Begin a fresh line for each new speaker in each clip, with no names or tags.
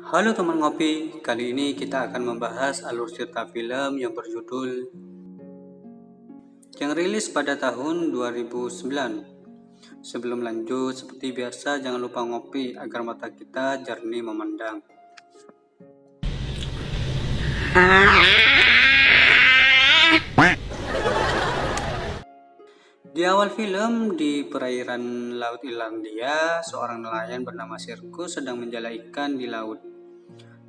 Halo teman ngopi, kali ini kita akan membahas alur cerita film yang berjudul yang rilis pada tahun 2009. Sebelum lanjut, seperti biasa jangan lupa ngopi agar mata kita jernih memandang. Di awal film, di perairan Laut Irlandia, seorang nelayan bernama Sirkus sedang menjala ikan di laut.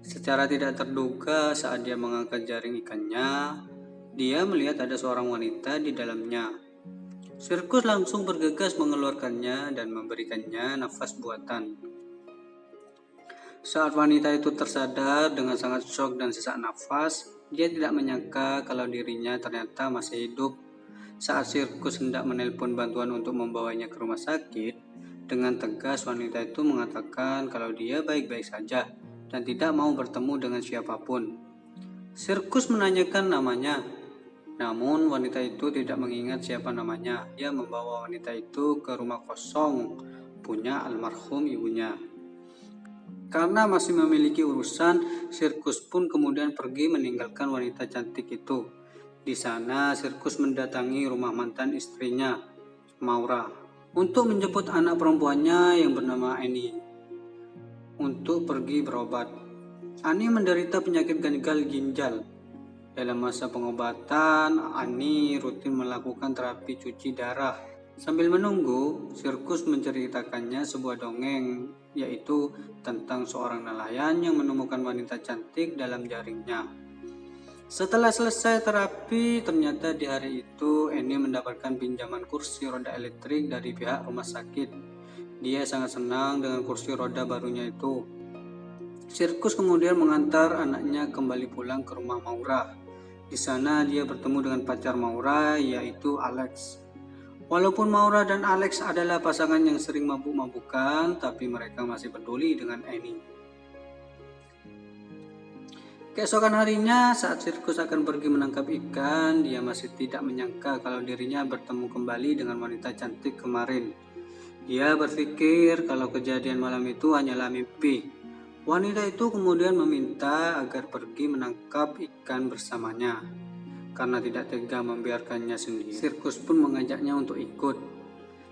Secara tidak terduga saat dia mengangkat jaring ikannya, dia melihat ada seorang wanita di dalamnya. Sirkus langsung bergegas mengeluarkannya dan memberikannya nafas buatan. Saat wanita itu tersadar dengan sangat shock dan sesak nafas, dia tidak menyangka kalau dirinya ternyata masih hidup. Saat Sirkus hendak menelpon bantuan untuk membawanya ke rumah sakit, dengan tegas wanita itu mengatakan kalau dia baik-baik saja dan tidak mau bertemu dengan siapapun. Sirkus menanyakan namanya, namun wanita itu tidak mengingat siapa namanya. Dia membawa wanita itu ke rumah kosong punya almarhum ibunya. Karena masih memiliki urusan, Sirkus pun kemudian pergi meninggalkan wanita cantik itu. Di sana, Sirkus mendatangi rumah mantan istrinya, Maura, untuk menjemput anak perempuannya yang bernama Annie untuk pergi berobat. Annie menderita penyakit gagal ginjal. Dalam masa pengobatan, Annie rutin melakukan terapi cuci darah. Sambil menunggu, Sirkus menceritakannya sebuah dongeng, yaitu tentang seorang nelayan yang menemukan wanita cantik dalam jaringnya. Setelah selesai terapi, ternyata di hari itu Annie mendapatkan pinjaman kursi roda elektrik dari pihak rumah sakit. Dia sangat senang dengan kursi roda barunya itu. Sirkus kemudian mengantar anaknya kembali pulang ke rumah Maura. Di sana dia bertemu dengan pacar Maura, yaitu Alex. Walaupun Maura dan Alex adalah pasangan yang sering mabuk-mabukan, tapi mereka masih peduli dengan Annie. Keesokan harinya, saat Sirkus akan pergi menangkap ikan, dia masih tidak menyangka kalau dirinya bertemu kembali dengan wanita cantik kemarin. Dia berpikir kalau kejadian malam itu hanyalah mimpi. Wanita itu kemudian meminta agar pergi menangkap ikan bersamanya. Karena tidak tega membiarkannya sendiri, Sirkus pun mengajaknya untuk ikut.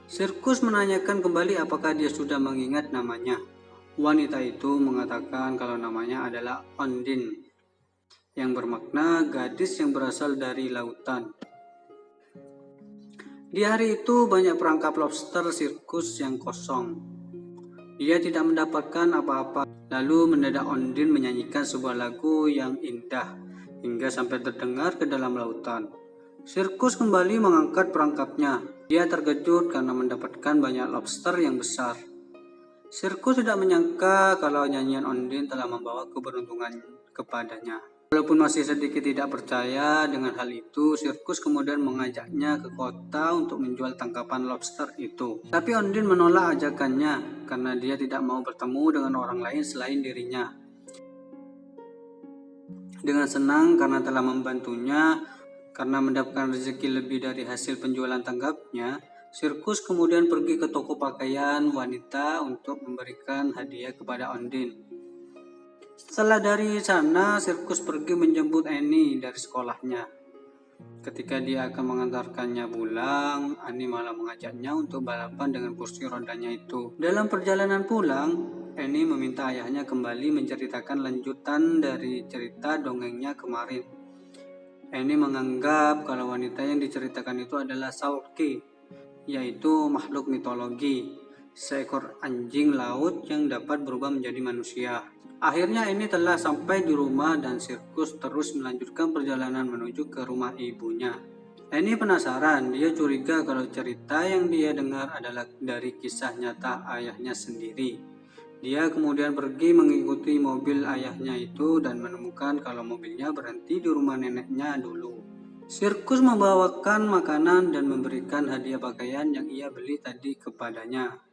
Sirkus menanyakan kembali apakah dia sudah mengingat namanya. Wanita itu mengatakan kalau namanya adalah Ondine, yang bermakna gadis yang berasal dari lautan. Di hari itu banyak perangkap lobster Sirkus yang kosong. Dia tidak mendapatkan apa-apa. Lalu mendadak Ondine menyanyikan sebuah lagu yang indah hingga sampai terdengar ke dalam lautan. Sirkus kembali mengangkat perangkapnya. Dia terkejut karena mendapatkan banyak lobster yang besar. Sirkus tidak menyangka kalau nyanyian Ondine telah membawa keberuntungan kepadanya. Walaupun masih sedikit tidak percaya dengan hal itu, Sirkus kemudian mengajaknya ke kota untuk menjual tangkapan lobster itu. Tapi Ondine menolak ajakannya karena dia tidak mau bertemu dengan orang lain selain dirinya. Dengan senang karena telah membantunya, karena mendapatkan rezeki lebih dari hasil penjualan tangkapnya, Sirkus kemudian pergi ke toko pakaian wanita untuk memberikan hadiah kepada Ondine. Setelah dari sana, Sirkus pergi menjemput Annie dari sekolahnya. Ketika dia akan mengantarkannya pulang, Annie malah mengajaknya untuk balapan dengan kursi rodanya itu. Dalam perjalanan pulang, Annie meminta ayahnya kembali menceritakan lanjutan dari cerita dongengnya kemarin. Annie menganggap kalau wanita yang diceritakan itu adalah Saoirse, yaitu makhluk mitologi, seekor anjing laut yang dapat berubah menjadi manusia. Akhirnya ini telah sampai di rumah dan Sirkus terus melanjutkan perjalanan menuju ke rumah ibunya. Annie penasaran, dia curiga kalau cerita yang dia dengar adalah dari kisah nyata ayahnya sendiri. Dia kemudian pergi mengikuti mobil ayahnya itu dan menemukan kalau mobilnya berhenti di rumah neneknya dulu. Sirkus membawakan makanan dan memberikan hadiah pakaian yang ia beli tadi kepadanya.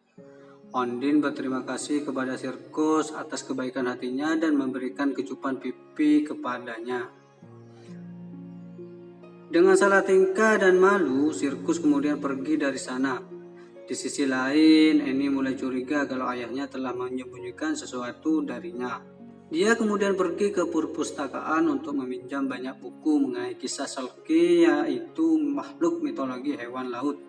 Ondine berterima kasih kepada Sirkus atas kebaikan hatinya dan memberikan kecupan pipi kepadanya. Dengan salah tingkah dan malu, Sirkus kemudian pergi dari sana. Di sisi lain, Annie mulai curiga kalau ayahnya telah menyembunyikan sesuatu darinya. Dia kemudian pergi ke perpustakaan untuk meminjam banyak buku mengenai kisah Selkie, yaitu makhluk mitologi hewan laut.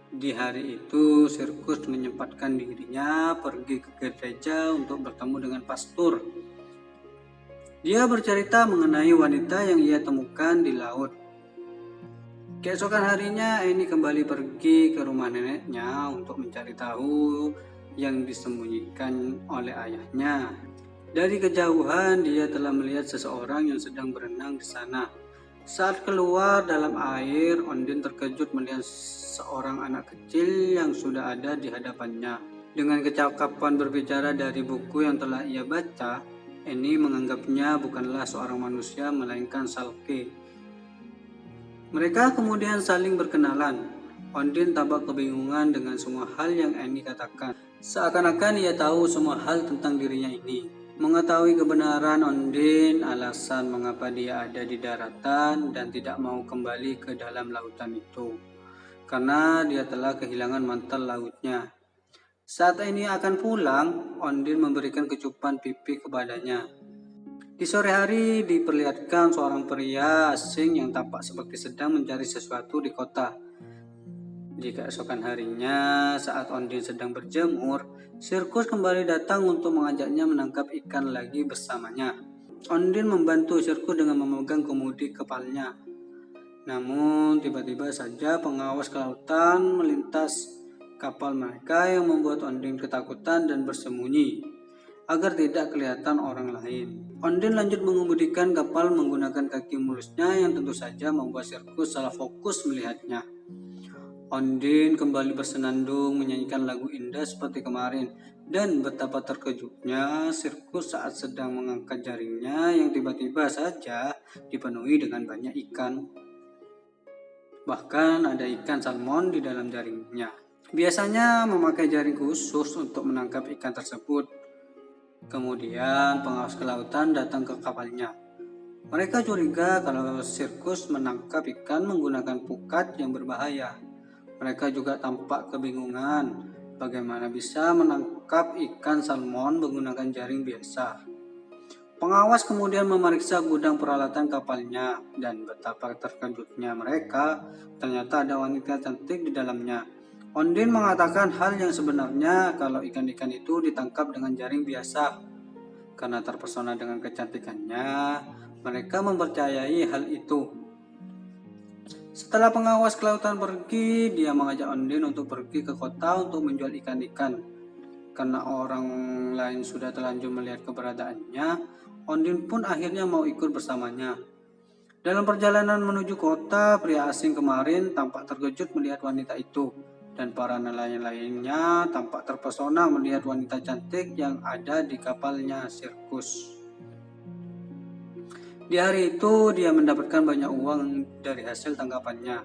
Di hari itu, Sirkus menyempatkan dirinya pergi ke gereja untuk bertemu dengan pastor. Dia bercerita mengenai wanita yang ia temukan di laut. Keesokan harinya, Annie kembali pergi ke rumah neneknya untuk mencari tahu yang disembunyikan oleh ayahnya. Dari kejauhan, dia telah melihat seseorang yang sedang berenang di sana. Saat keluar dalam air, Ondine terkejut melihat seorang anak kecil yang sudah ada di hadapannya. Dengan kecakapan berbicara dari buku yang telah ia baca, Annie menganggapnya bukanlah seorang manusia melainkan Selkie. Mereka kemudian saling berkenalan. Ondine tampak kebingungan dengan semua hal yang Annie katakan. Seakan-akan ia tahu semua hal tentang dirinya ini. Mengetahui kebenaran Ondine, alasan mengapa dia ada di daratan dan tidak mau kembali ke dalam lautan itu, karena dia telah kehilangan mantel lautnya. Saat ini akan pulang, Ondine memberikan kecupan pipi kepadanya. Di sore hari diperlihatkan seorang pria asing yang tampak seperti sedang mencari sesuatu di kota. Di keesokan harinya, saat Ondine sedang berjemur, Sirkus kembali datang untuk mengajaknya menangkap ikan lagi bersamanya. Ondine membantu Sirkus dengan memegang kemudi kapalnya. Namun, tiba-tiba saja pengawas kelautan melintas kapal mereka yang membuat Ondine ketakutan dan bersembunyi agar tidak kelihatan orang lain. Ondine lanjut mengemudikan kapal menggunakan kaki mulusnya yang tentu saja membuat Sirkus salah fokus melihatnya. Ondine kembali bersenandung menyanyikan lagu indah seperti kemarin, dan betapa terkejutnya Sirkus saat sedang mengangkat jaringnya yang tiba-tiba saja dipenuhi dengan banyak ikan. Bahkan ada ikan salmon di dalam jaringnya. Biasanya memakai jaring khusus untuk menangkap ikan tersebut. Kemudian pengawas kelautan datang ke kapalnya. Mereka curiga kalau Sirkus menangkap ikan menggunakan pukat yang berbahaya. Mereka juga tampak kebingungan bagaimana bisa menangkap ikan salmon menggunakan jaring biasa. Pengawas kemudian memeriksa gudang peralatan kapalnya, dan betapa terkejutnya mereka, ternyata ada wanita cantik di dalamnya. Ondine mengatakan hal yang sebenarnya kalau ikan-ikan itu ditangkap dengan jaring biasa. Karena terpesona dengan kecantikannya, mereka mempercayai hal itu. Setelah pengawas kelautan pergi, dia mengajak Ondine untuk pergi ke kota untuk menjual ikan-ikan. Karena orang lain sudah terlanjur melihat keberadaannya, Ondine pun akhirnya mau ikut bersamanya. Dalam perjalanan menuju kota, pria asing kemarin tampak terkejut melihat wanita itu, dan para nelayan lainnya tampak terpesona melihat wanita cantik yang ada di kapalnya Sirkus. Di hari itu, dia mendapatkan banyak uang dari hasil tangkapannya.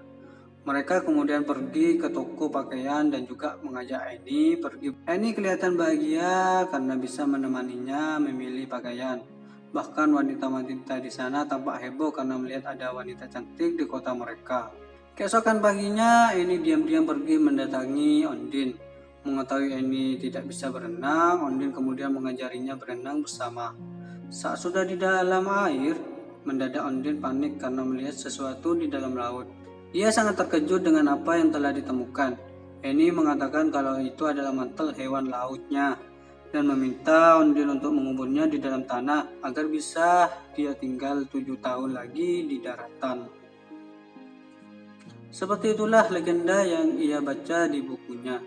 Mereka kemudian pergi ke toko pakaian dan juga mengajak Annie pergi. Annie kelihatan bahagia karena bisa menemaninya memilih pakaian. Bahkan wanita-wanita di sana tampak heboh karena melihat ada wanita cantik di kota mereka. Keesokan paginya, Annie diam-diam pergi mendatangi Ondine. Mengetahui Annie tidak bisa berenang, Ondine kemudian mengajarinya berenang bersama. Saat sudah di dalam air, mendadak Ondine panik karena melihat sesuatu di dalam laut. Dia sangat terkejut dengan apa yang telah ditemukan. Annie mengatakan kalau itu adalah mantel hewan lautnya dan meminta Ondine untuk menguburnya di dalam tanah agar bisa dia tinggal 7 tahun lagi di daratan. Seperti itulah legenda yang ia baca di bukunya.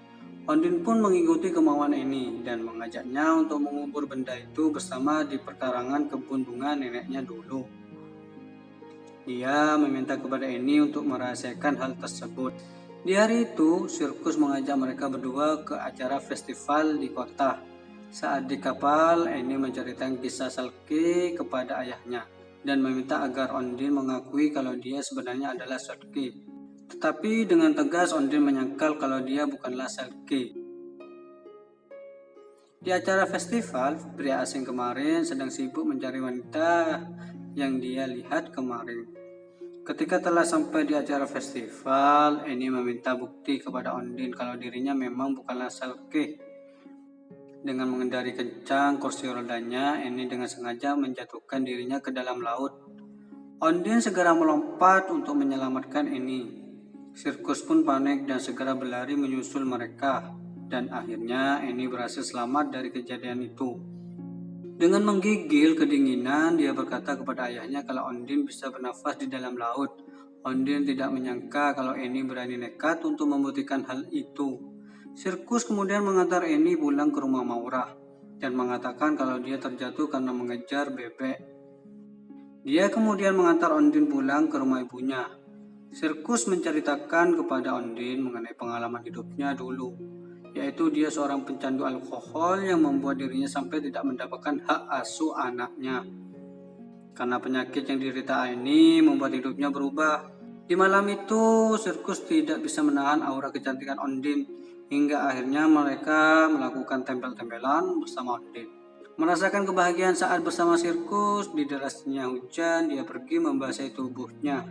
Ondine pun mengikuti kemauan Annie dan mengajaknya untuk mengubur benda itu bersama di perkarangan kebun bunga neneknya dulu. Dia meminta kepada Annie untuk merahasiakan hal tersebut. Di hari itu, Sirkus mengajak mereka berdua ke acara festival di kota. Saat di kapal, Annie menceritakan kisah Selkie kepada ayahnya dan meminta agar Ondine mengakui kalau dia sebenarnya adalah Selkie. Tetapi dengan tegas Ondine menyangkal kalau dia bukanlah Selkie. Di acara festival, pria asing kemarin sedang sibuk mencari wanita yang dia lihat kemarin. Ketika telah sampai di acara festival, Annie meminta bukti kepada Ondine kalau dirinya memang bukanlah Selkie. Dengan mengendari kencang kursi rodanya, Eni dengan sengaja menjatuhkan dirinya ke dalam laut. Ondine segera melompat untuk menyelamatkan Eni. Sirkus pun panik dan segera berlari menyusul mereka. Dan akhirnya Eni berhasil selamat dari kejadian itu. Dengan menggigil kedinginan, dia berkata kepada ayahnya kalau Ondine bisa bernafas di dalam laut. Ondine tidak menyangka kalau Eni berani nekat untuk membuktikan hal itu. Sirkus kemudian mengantar Eni pulang ke rumah Maura dan mengatakan kalau dia terjatuh karena mengejar bebek. Dia kemudian mengantar Ondine pulang ke rumah ibunya. Sirkus menceritakan kepada Ondine mengenai pengalaman hidupnya dulu, yaitu dia seorang pecandu alkohol yang membuat dirinya sampai tidak mendapatkan hak asuh anaknya. Karena penyakit yang diderita ini membuat hidupnya berubah. Di malam itu, Sirkus tidak bisa menahan aura kecantikan Ondine, hingga akhirnya mereka melakukan tempel-tempelan bersama Ondine. Merasakan kebahagiaan saat bersama Sirkus, di derasnya hujan, dia pergi membasahi tubuhnya.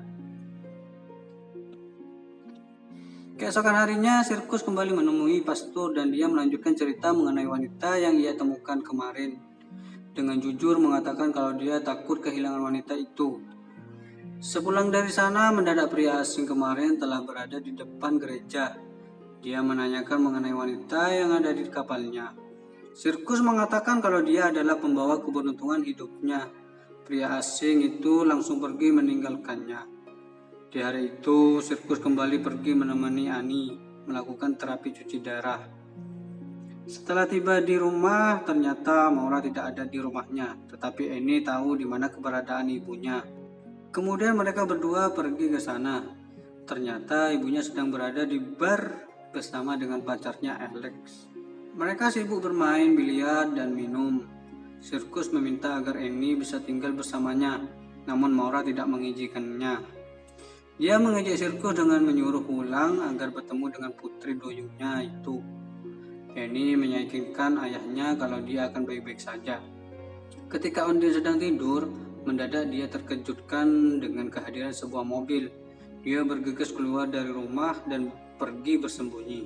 Keesokan harinya, Sirkus kembali menemui Pastur dan dia melanjutkan cerita mengenai wanita yang ia temukan kemarin. Dengan jujur mengatakan kalau dia takut kehilangan wanita itu. Sepulang dari sana, mendadak pria asing kemarin telah berada di depan gereja. Dia menanyakan mengenai wanita yang ada di kapalnya. Sirkus mengatakan kalau dia adalah pembawa keberuntungan hidupnya. Pria asing itu langsung pergi meninggalkannya. Di hari itu, Sirkus kembali pergi menemani Ani melakukan terapi cuci darah. Setelah tiba di rumah, ternyata Maura tidak ada di rumahnya, tetapi Eni tahu di mana keberadaan ibunya. Kemudian mereka berdua pergi ke sana. Ternyata ibunya sedang berada di bar bersama dengan pacarnya Alex. Mereka sibuk bermain biliar dan minum. Sirkus meminta agar Eni bisa tinggal bersamanya, namun Maura tidak mengizinkannya. Dia mengejek Sirkus dengan menyuruh pulang agar bertemu dengan putri duyungnya itu. Eni meyakinkan ayahnya kalau dia akan baik-baik saja. Ketika Ondine sedang tidur, mendadak dia terkejutkan dengan kehadiran sebuah mobil. Dia bergegas keluar dari rumah dan pergi bersembunyi.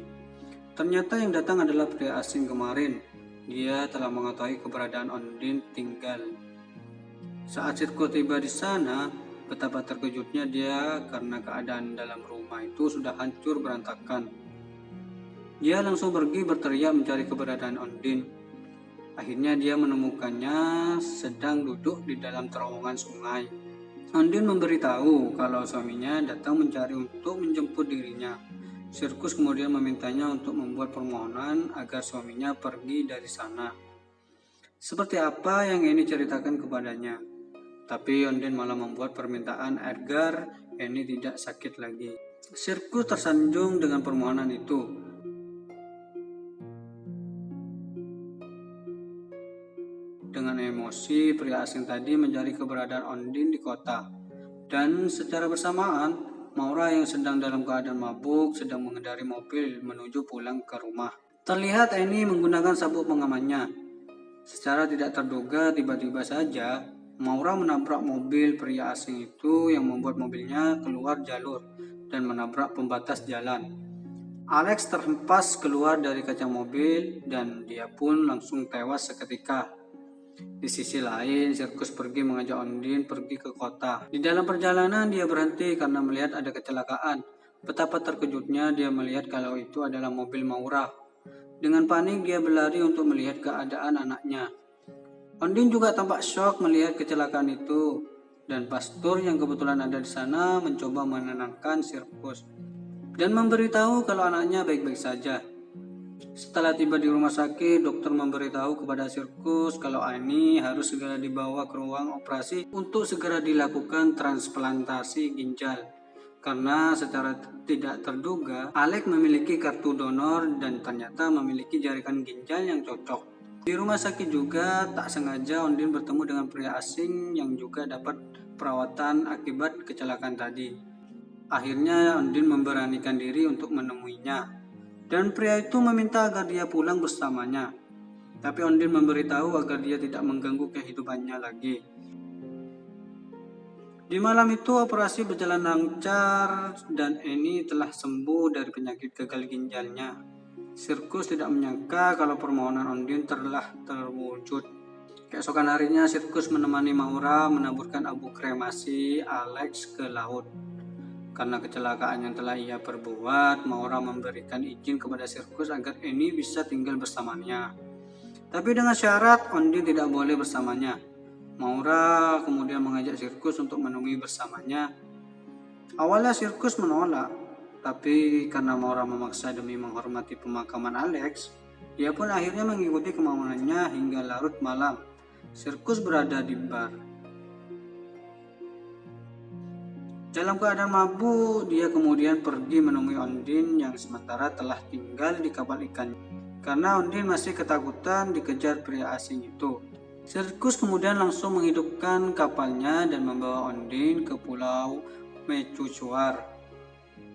Ternyata yang datang adalah pria asing kemarin. Dia telah mengetahui keberadaan Ondine tinggal. Saat Sirkus tiba di sana, betapa terkejutnya dia karena keadaan dalam rumah itu sudah hancur berantakan. Dia langsung pergi berteriak mencari keberadaan Ondine. Akhirnya dia menemukannya sedang duduk di dalam terowongan sungai. Ondine memberitahu kalau suaminya datang mencari untuk menjemput dirinya. Sirkus kemudian memintanya untuk membuat permohonan agar suaminya pergi dari sana. Seperti apa yang Eni ceritakan kepadanya. Tapi Ondine malah membuat permintaan agar Eni tidak sakit lagi. Sirkus tersanjung dengan permohonan itu. Dengan emosi, pria asing tadi mencari keberadaan Ondine di kota. Dan secara bersamaan, Maura yang sedang dalam keadaan mabuk sedang mengendari mobil menuju pulang ke rumah. Terlihat Eni menggunakan sabuk pengamannya. Secara tidak terduga, tiba-tiba saja Maura menabrak mobil pria asing itu yang membuat mobilnya keluar jalur dan menabrak pembatas jalan. Alex terhempas keluar dari kaca mobil dan dia pun langsung tewas seketika. Di sisi lain, Sirkus pergi mengajak Ondine pergi ke kota. Di dalam perjalanan dia berhenti karena melihat ada kecelakaan. Betapa terkejutnya dia melihat kalau itu adalah mobil Maura. Dengan panik dia berlari untuk melihat keadaan anaknya. Ondine juga tampak syok melihat kecelakaan itu, dan Pastur yang kebetulan ada di sana mencoba menenangkan Sirkus dan memberitahu kalau anaknya baik-baik saja. Setelah tiba di rumah sakit, dokter memberitahu kepada Sirkus kalau Ani harus segera dibawa ke ruang operasi untuk segera dilakukan transplantasi ginjal. Karena secara tidak terduga, Alex memiliki kartu donor dan ternyata memiliki jaringan ginjal yang cocok. Di rumah sakit juga tak sengaja Ondine bertemu dengan pria asing yang juga dapat perawatan akibat kecelakaan tadi. Akhirnya Ondine memberanikan diri untuk menemuinya. Dan pria itu meminta agar dia pulang bersamanya. Tapi Ondine memberitahu agar dia tidak mengganggu kehidupannya lagi. Di malam itu operasi berjalan lancar dan Eni telah sembuh dari penyakit gagal ginjalnya. Sirkus tidak menyangka kalau permohonan Ondine telah terwujud. Keesokan harinya, Sirkus menemani Maura menaburkan abu kremasi Alex ke laut. Karena kecelakaan yang telah ia perbuat, Maura memberikan izin kepada Sirkus agar Annie bisa tinggal bersamanya. Tapi dengan syarat Ondine tidak boleh bersamanya. Maura kemudian mengajak Sirkus untuk menemui bersamanya. Awalnya Sirkus menolak, tapi karena Maura memaksa demi menghormati pemakaman Alex, dia pun akhirnya mengikuti kemauannya hingga larut malam. Sirkus berada di bar. Dalam keadaan mabuk, dia kemudian pergi menemui Ondine yang sementara telah tinggal di kapal ikan. Karena Ondine masih ketakutan dikejar pria asing itu. Sirkus kemudian langsung menghidupkan kapalnya dan membawa Ondine ke pulau Mecucuar,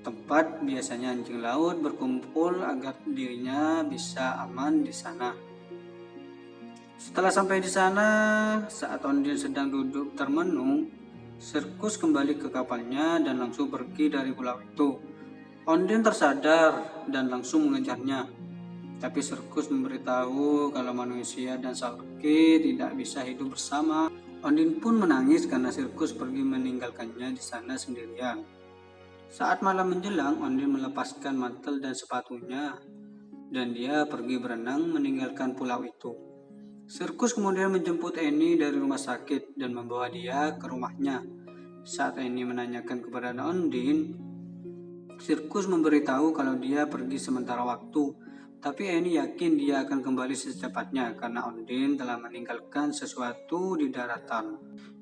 tempat biasanya anjing laut berkumpul agar dirinya bisa aman di sana. Setelah sampai di sana, saat Ondine sedang duduk termenung, Sirkus kembali ke kapalnya dan langsung pergi dari pulau itu. Ondine tersadar dan langsung mengejarnya. Tapi Sirkus memberitahu kalau manusia dan Salke tidak bisa hidup bersama. Ondine pun menangis karena Sirkus pergi meninggalkannya di sana sendirian. Saat malam menjelang, Ondine melepaskan mantel dan sepatunya dan dia pergi berenang meninggalkan pulau itu. Sirkus kemudian menjemput Annie dari rumah sakit dan membawa dia ke rumahnya. Saat Annie menanyakan keberadaan Ondine, Sirkus memberitahu kalau dia pergi sementara waktu. Tapi Annie yakin dia akan kembali secepatnya karena Ondine telah meninggalkan sesuatu di daratan.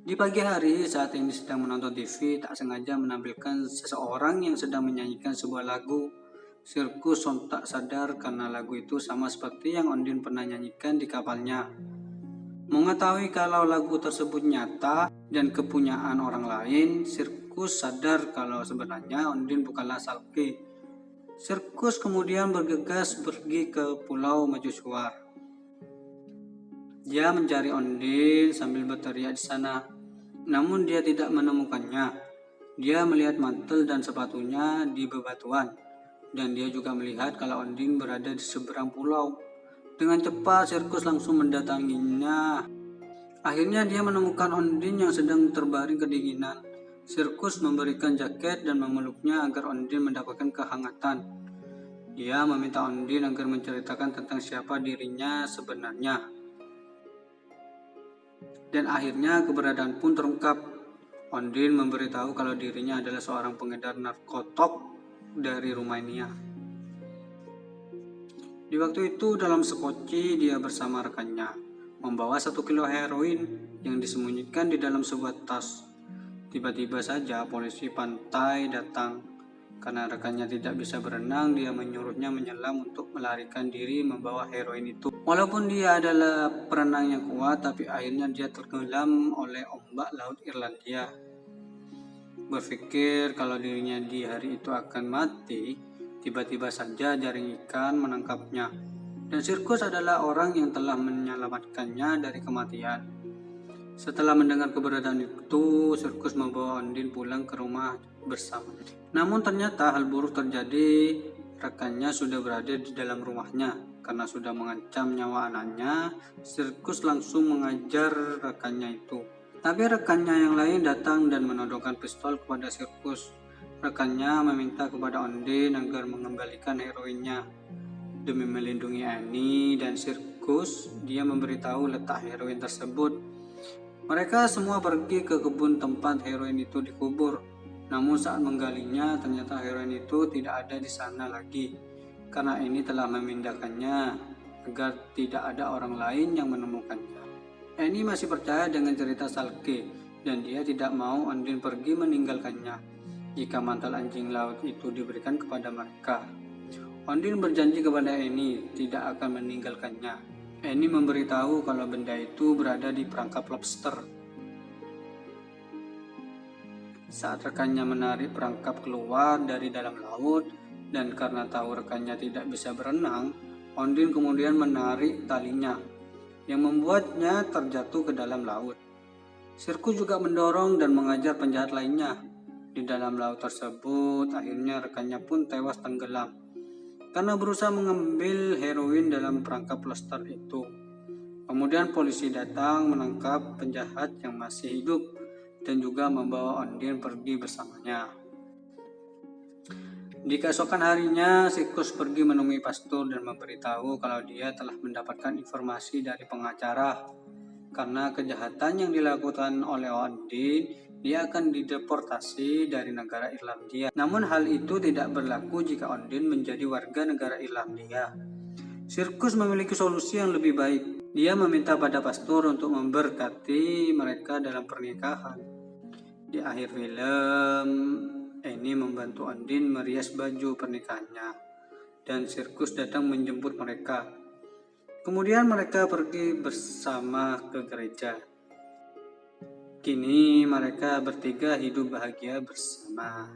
Di pagi hari, saat Annie sedang menonton TV, tak sengaja menampilkan seseorang yang sedang menyanyikan sebuah lagu. Sirkus sontak sadar karena lagu itu sama seperti yang Ondine pernah nyanyikan di kapalnya. Mengetahui kalau lagu tersebut nyata dan kepunyaan orang lain, Sirkus sadar kalau sebenarnya Ondine bukanlah Salke. Sirkus kemudian bergegas pergi ke pulau Mecucuar. Dia mencari Ondine sambil berteriak di sana, namun dia tidak menemukannya. Dia melihat mantel dan sepatunya di bebatuan, dan dia juga melihat kalau Ondine berada di seberang pulau. Dengan cepat, Sirkus langsung mendatanginya. Akhirnya dia menemukan Ondine yang sedang terbaring kedinginan. Sirkus memberikan jaket dan memeluknya agar Ondine mendapatkan kehangatan. Dia meminta Ondine agar menceritakan tentang siapa dirinya sebenarnya. Dan akhirnya keberadaan pun terungkap. Ondine memberitahu kalau dirinya adalah seorang pengedar narkotik dari Rumania. Di waktu itu dalam sekoci dia bersama rekannya membawa 1 kilo heroin yang disembunyikan di dalam sebuah tas. Tiba-tiba saja polisi pantai datang. Karena rekannya tidak bisa berenang, dia menyuruhnya menyelam untuk melarikan diri membawa heroin itu. Walaupun dia adalah perenang yang kuat, tapi akhirnya dia tenggelam oleh ombak laut Irlandia. Berpikir kalau dirinya di hari itu akan mati, tiba-tiba saja jaring ikan menangkapnya. Dan Sirkus adalah orang yang telah menyelamatkannya dari kematian. Setelah mendengar keberadaan itu, Sirkus membawa Ondine pulang ke rumah bersama. Namun ternyata hal buruk terjadi. Rekannya sudah berada di dalam rumahnya. Karena sudah mengancam nyawa anaknya, Sirkus langsung mengajar rekannya itu. Tapi rekannya yang lain datang dan menodongkan pistol kepada Sirkus. Rekannya meminta kepada Ondine agar mengembalikan heroinnya. Demi melindungi Annie dan Sirkus, dia memberitahu letak heroin tersebut. Mereka semua pergi ke kebun tempat heroin itu dikubur. Namun saat menggalinya, ternyata heroin itu tidak ada di sana lagi. Karena ini telah memindahkannya agar tidak ada orang lain yang menemukannya. Annie masih percaya dengan cerita Salke dan dia tidak mau Ondine pergi meninggalkannya jika mantel anjing laut itu diberikan kepada mereka. Ondine berjanji kepada Annie tidak akan meninggalkannya. Annie memberitahu kalau benda itu berada di perangkap lobster. Saat rekannya menarik perangkap keluar dari dalam laut, dan karena tahu rekannya tidak bisa berenang, Ondine kemudian menarik talinya, yang membuatnya terjatuh ke dalam laut. Sirkus juga mendorong dan mengajar penjahat lainnya. Di dalam laut tersebut, akhirnya rekannya pun tewas tenggelam. karena berusaha mengambil heroin dalam perangkap Lostar itu. Kemudian polisi datang menangkap penjahat yang masih hidup dan juga membawa Ondine pergi bersamanya. Di keesokan harinya, Sirkus pergi menemui pastor dan memberitahu kalau dia telah mendapatkan informasi dari pengacara. Karena kejahatan yang dilakukan oleh Ondine, dia akan dideportasi dari negara Irlandia. Namun hal itu tidak berlaku jika Ondine menjadi warga negara Irlandia. Sirkus memiliki solusi yang lebih baik. Dia meminta pada pastor untuk memberkati mereka dalam pernikahan. Di akhir film, Annie membantu Ondine merias baju pernikahannya, dan Sirkus datang menjemput mereka. Kemudian mereka pergi bersama ke gereja. Kini mereka bertiga hidup bahagia bersama.